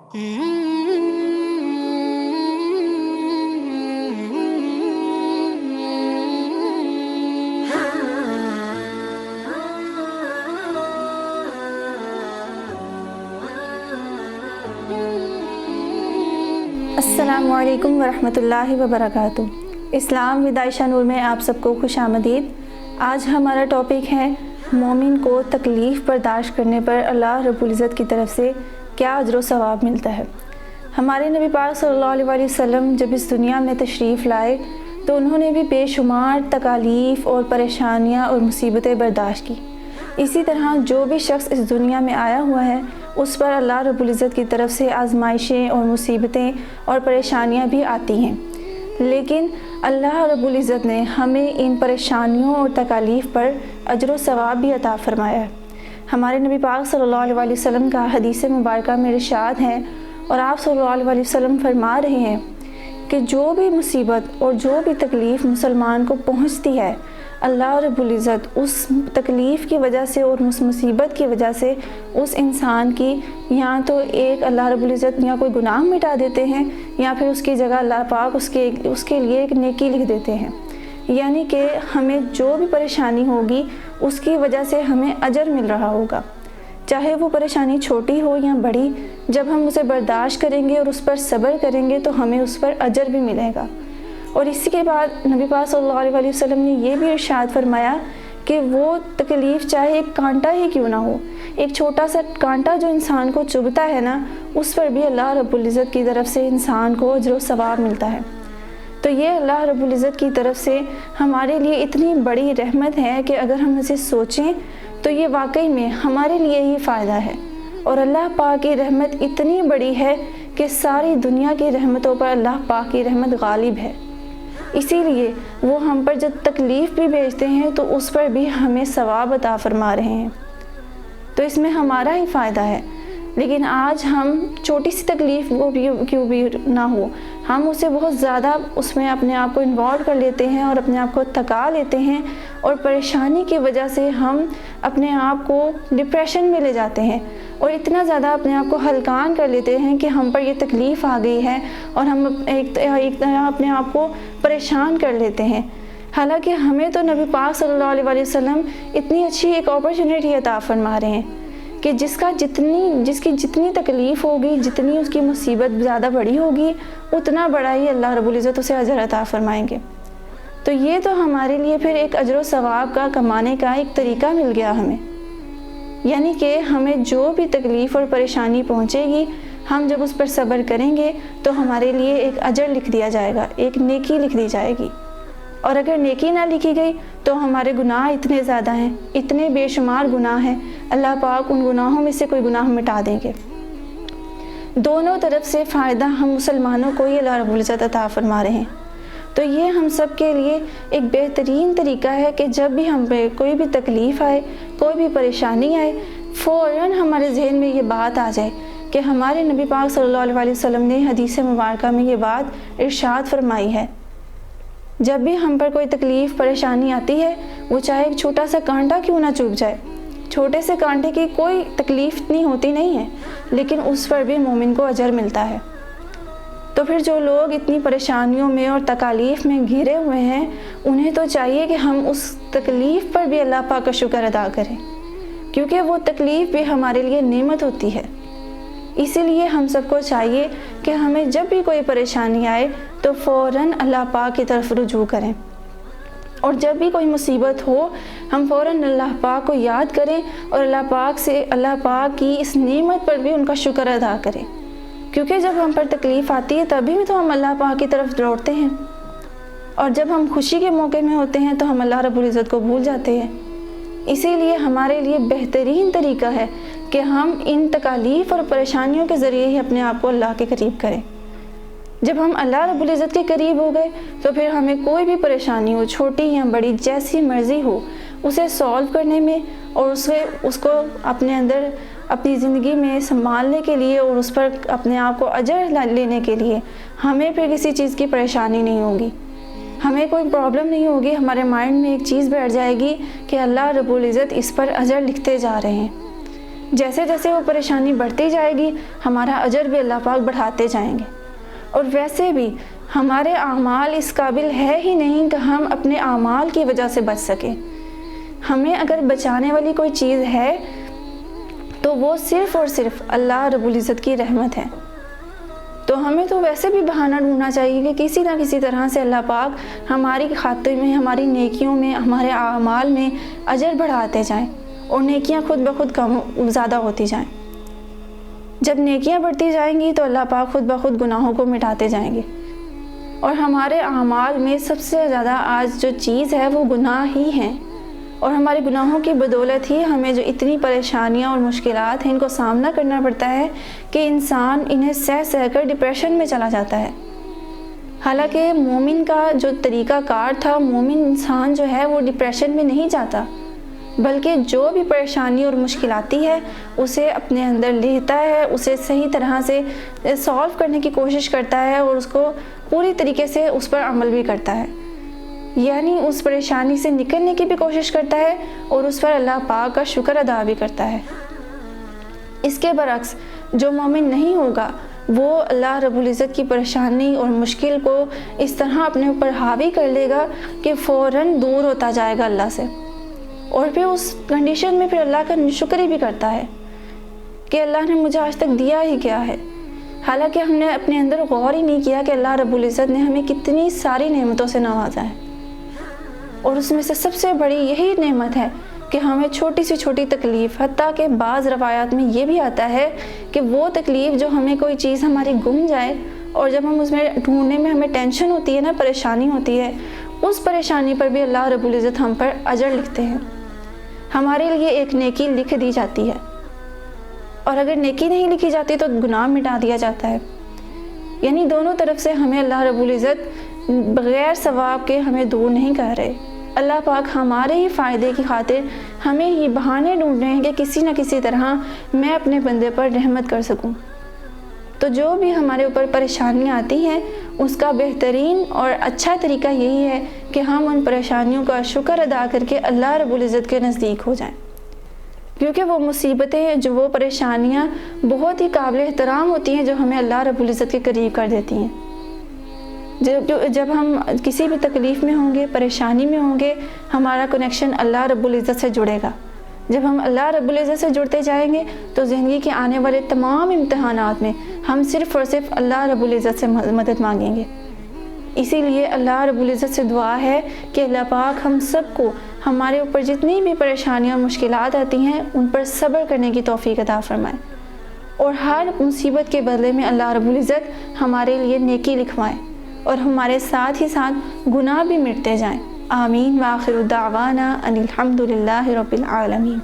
السلام علیکم ورحمۃ اللہ وبرکاتہ۔ اسلام ود عائشہ نور میں آپ سب کو خوش آمدید۔ آج ہمارا ٹاپک ہے مومن کو تکلیف برداشت کرنے پر اللہ رب العزت کی طرف سے کیا اجر و ثواب ملتا ہے۔ ہمارے نبی پاک صلی اللہ علیہ وسلم جب اس دنیا میں تشریف لائے تو انہوں نے بھی بے شمار تکالیف اور پریشانیاں اور مصیبتیں برداشت کی۔ اسی طرح جو بھی شخص اس دنیا میں آیا ہوا ہے اس پر اللہ رب العزت کی طرف سے آزمائشیں اور مصیبتیں اور پریشانیاں بھی آتی ہیں، لیکن اللہ رب العزت نے ہمیں ان پریشانیوں اور تکالیف پر اجر و ثواب بھی عطا فرمایا ہے۔ ہمارے نبی پاک صلی اللہ علیہ وسلم کا حدیث مبارکہ میں ارشاد ہے اور آپ صلی اللہ علیہ وسلم فرما رہے ہیں کہ جو بھی مصیبت اور جو بھی تکلیف مسلمان کو پہنچتی ہے، اللہ رب العزت اس تکلیف کی وجہ سے اور اس مصیبت کی وجہ سے اس انسان کی یا تو ایک اللہ رب العزت یا کوئی گناہ مٹا دیتے ہیں یا پھر اس کی جگہ اللہ پاک اس کے لیے ایک نیکی لکھ دیتے ہیں، یعنی کہ ہمیں جو بھی پریشانی ہوگی اس کی وجہ سے ہمیں اجر مل رہا ہوگا، چاہے وہ پریشانی چھوٹی ہو یا بڑی۔ جب ہم اسے برداشت کریں گے اور اس پر صبر کریں گے تو ہمیں اس پر اجر بھی ملے گا۔ اور اسی کے بعد نبی پاک صلی اللہ علیہ وسلم نے یہ بھی ارشاد فرمایا کہ وہ تکلیف چاہے ایک کانٹا ہی کیوں نہ ہو، ایک چھوٹا سا کانٹا جو انسان کو چبھتا ہے نا، اس پر بھی اللہ رب العزت کی طرف سے انسان کو اجر و ثواب ملتا ہے۔ تو یہ اللہ رب العزت کی طرف سے ہمارے لیے اتنی بڑی رحمت ہے کہ اگر ہم اسے سوچیں تو یہ واقعی میں ہمارے لیے ہی فائدہ ہے۔ اور اللہ پاک کی رحمت اتنی بڑی ہے کہ ساری دنیا کی رحمتوں پر اللہ پاک کی رحمت غالب ہے، اسی لیے وہ ہم پر جب تکلیف بھی بھیجتے ہیں تو اس پر بھی ہمیں ثواب عطا فرما رہے ہیں، تو اس میں ہمارا ہی فائدہ ہے۔ لیکن آج ہم چھوٹی سی تکلیف وہ بھی کیوں بھی نہ ہو، ہم اسے بہت زیادہ اس میں اپنے آپ کو انوالو کر لیتے ہیں اور اپنے آپ کو تھکا لیتے ہیں، اور پریشانی کی وجہ سے ہم اپنے آپ کو ڈپریشن میں لے جاتے ہیں اور اتنا زیادہ اپنے آپ کو ہلکان کر لیتے ہیں کہ ہم پر یہ تکلیف آ گئی ہے اور ہم ایک طرح اپنے آپ کو پریشان کر لیتے ہیں۔ حالانکہ ہمیں تو نبی پاک صلی اللہ علیہ وسلم اتنی اچھی ایک اپرچونٹی عطا فرما رہے ہیں کہ جس کی جتنی تکلیف ہوگی، جتنی اس کی مصیبت زیادہ بڑی ہوگی، اتنا بڑا ہی اللہ رب العزت اسے اجر عطا فرمائیں گے۔ تو یہ تو ہمارے لیے پھر ایک اجر و ثواب کا کمانے کا ایک طریقہ مل گیا ہمیں، یعنی کہ ہمیں جو بھی تکلیف اور پریشانی پہنچے گی، ہم جب اس پر صبر کریں گے تو ہمارے لیے ایک اجر لکھ دیا جائے گا، ایک نیکی لکھ دی جائے گی۔ اور اگر نیکی نہ لکھی گئی تو ہمارے گناہ اتنے زیادہ ہیں، اتنے بے شمار گناہ ہیں، اللہ پاک ان گناہوں میں سے کوئی گناہ مٹا دیں گے۔ دونوں طرف سے فائدہ ہم مسلمانوں کو ہی اللہ رب العزت عطا فرما رہے ہیں۔ تو یہ ہم سب کے لیے ایک بہترین طریقہ ہے کہ جب بھی ہم پہ کوئی بھی تکلیف آئے، کوئی بھی پریشانی آئے، فوراً ہمارے ذہن میں یہ بات آ جائے کہ ہمارے نبی پاک صلی اللہ علیہ وسلم نے حدیث مبارکہ میں یہ بات ارشاد فرمائی ہے۔ جب بھی ہم پر کوئی تکلیف پریشانی آتی ہے، وہ چاہے ایک چھوٹا سا کانٹا کیوں نہ چبھ جائے، چھوٹے سے کانٹے کی کوئی تکلیف اتنی ہوتی نہیں ہے، لیکن اس پر بھی مومن کو اجر ملتا ہے۔ تو پھر جو لوگ اتنی پریشانیوں میں اور تکالیف میں گھرے ہوئے ہیں، انہیں تو چاہیے کہ ہم اس تکلیف پر بھی اللہ پاک کا شکر ادا کریں، کیونکہ وہ تکلیف بھی ہمارے لیے نعمت ہوتی ہے۔ اسی لیے ہم سب کو چاہیے کہ ہمیں جب بھی کوئی پریشانی آئے تو فوراً اللہ پاک کی طرف رجوع کریں، اور جب بھی کوئی مصیبت ہو ہم فوراً اللہ پاک کو یاد کریں اور اللہ پاک کی اس نعمت پر بھی ان کا شکر ادا کریں، کیونکہ جب ہم پر تکلیف آتی ہے تبھی تو ہم اللہ پاک کی طرف لوٹتے ہیں، اور جب ہم خوشی کے موقع میں ہوتے ہیں تو ہم اللہ رب العزت کو بھول جاتے ہیں۔ اسی لیے ہمارے لیے بہترین طریقہ ہے کہ ہم ان تکالیف اور پریشانیوں کے ذریعے ہی اپنے آپ کو اللہ کے قریب کریں۔ جب ہم اللہ رب العزت کے قریب ہو گئے تو پھر ہمیں کوئی بھی پریشانی ہو، چھوٹی یا بڑی، جیسی مرضی ہو، اسے سولو کرنے میں اور اس کو اپنے اندر اپنی زندگی میں سنبھالنے کے لیے اور اس پر اپنے آپ کو اجر لینے کے لیے ہمیں پھر کسی چیز کی پریشانی نہیں ہوگی، ہمیں کوئی پرابلم نہیں ہوگی۔ ہمارے مائنڈ میں ایک چیز بیٹھ جائے گی کہ اللہ رب العزت اس پر اجر لکھتے جا رہے ہیں۔ جیسے جیسے وہ پریشانی بڑھتی جائے گی ہمارا اجر بھی اللہ پاک بڑھاتے جائیں گے۔ اور ویسے بھی ہمارے اعمال اس قابل ہے ہی نہیں کہ ہم اپنے اعمال کی وجہ سے بچ سکیں۔ ہمیں اگر بچانے والی کوئی چیز ہے تو وہ صرف اور صرف اللہ رب العزت کی رحمت ہے۔ تو ہمیں تو ویسے بھی بہانہ ڈھونڈنا چاہیے کہ کسی نہ کسی طرح سے اللہ پاک ہماری خاطر میں، ہماری نیکیوں میں، ہمارے اعمال میں اجر بڑھاتے جائیں اور نیکیاں خود بخود زیادہ ہوتی جائیں۔ جب نیکیاں بڑھتی جائیں گی تو اللہ پاک خود بخود گناہوں کو مٹاتے جائیں گے۔ اور ہمارے اعمال میں سب سے زیادہ آج جو چیز ہے وہ گناہ ہی ہیں، اور ہمارے گناہوں کی بدولت ہی ہمیں جو اتنی پریشانیاں اور مشکلات ہیں ان کو سامنا کرنا پڑتا ہے کہ انسان انہیں سہ کر ڈپریشن میں چلا جاتا ہے۔ حالانکہ مومن کا جو طریقہ کار تھا، مومن انسان جو ہے وہ ڈپریشن میں نہیں جاتا، بلکہ جو بھی پریشانی اور مشکل آتی ہے اسے اپنے اندر لیتا ہے، اسے صحیح طرح سے سالو کرنے کی کوشش کرتا ہے اور اس کو پوری طریقے سے اس پر عمل بھی کرتا ہے، یعنی اس پریشانی سے نکلنے کی بھی کوشش کرتا ہے اور اس پر اللہ پاک کا شکر ادا بھی کرتا ہے۔ اس کے برعکس جو مومن نہیں ہوگا وہ اللہ رب العزت کی پریشانی اور مشکل کو اس طرح اپنے اوپر حاوی کر لے گا کہ فوراً دور ہوتا جائے گا اللہ سے، اور پھر اس کنڈیشن میں پھر اللہ کا شکر ہی بھی کرتا ہے کہ اللہ نے مجھے آج تک دیا ہی کیا ہے، حالانکہ ہم نے اپنے اندر غور ہی نہیں کیا کہ اللہ رب العزت نے ہمیں کتنی ساری نعمتوں سے نوازا ہے، اور اس میں سے سب سے بڑی یہی نعمت ہے کہ ہمیں چھوٹی سے چھوٹی تکلیف، حتیٰ کہ بعض روایات میں یہ بھی آتا ہے کہ وہ تکلیف جو ہمیں کوئی چیز ہماری گم جائے اور جب ہم اس میں ڈھونڈنے میں ہمیں ٹینشن ہوتی ہے نا، پریشانی ہوتی ہے، اس پریشانی پر بھی اللہ رب العزت ہم پر اجر لکھتے ہیں، ہمارے لیے ایک نیکی لکھ دی جاتی ہے، اور اگر نیکی نہیں لکھی جاتی تو گناہ مٹا دیا جاتا ہے۔ یعنی دونوں طرف سے ہمیں اللہ رب العزت بغیر ثواب کے ہمیں دور نہیں کر رہے۔ اللہ پاک ہمارے ہی فائدے کی خاطر ہمیں ہی بہانے ڈھونڈ رہے ہیں کہ کسی نہ کسی طرح میں اپنے بندے پر رحمت کر سکوں۔ تو جو بھی ہمارے اوپر پریشانیاں آتی ہیں اس کا بہترین اور اچھا طریقہ یہی ہے کہ ہم ان پریشانیوں کا شکر ادا کر کے اللہ رب العزت کے نزدیک ہو جائیں، کیونکہ وہ مصیبتیں، جو وہ پریشانیاں بہت ہی قابل احترام ہوتی ہیں جو ہمیں اللہ رب العزت کے قریب کر دیتی ہیں۔ جب ہم کسی بھی تکلیف میں ہوں گے، پریشانی میں ہوں گے، ہمارا کنیکشن اللہ رب العزت سے جڑے گا۔ جب ہم اللہ رب العزت سے جڑتے جائیں گے تو زندگی کے آنے والے تمام امتحانات میں ہم صرف اور صرف اللہ رب العزت سے مدد مانگیں گے۔ اسی لیے اللہ رب العزت سے دعا ہے کہ اللہ پاک ہم سب کو ہمارے اوپر جتنی بھی پریشانیاں اور مشکلات آتی ہیں ان پر صبر کرنے کی توفیق عطا فرمائے، اور ہر مصیبت کے بدلے میں اللہ رب العزت ہمارے لیے نیکی لکھوائے اور ہمارے ساتھ ہی ساتھ گناہ بھی مٹتے جائیں۔ آمین۔ وآخر دعوانا ان الحمد للہ رب العالمین۔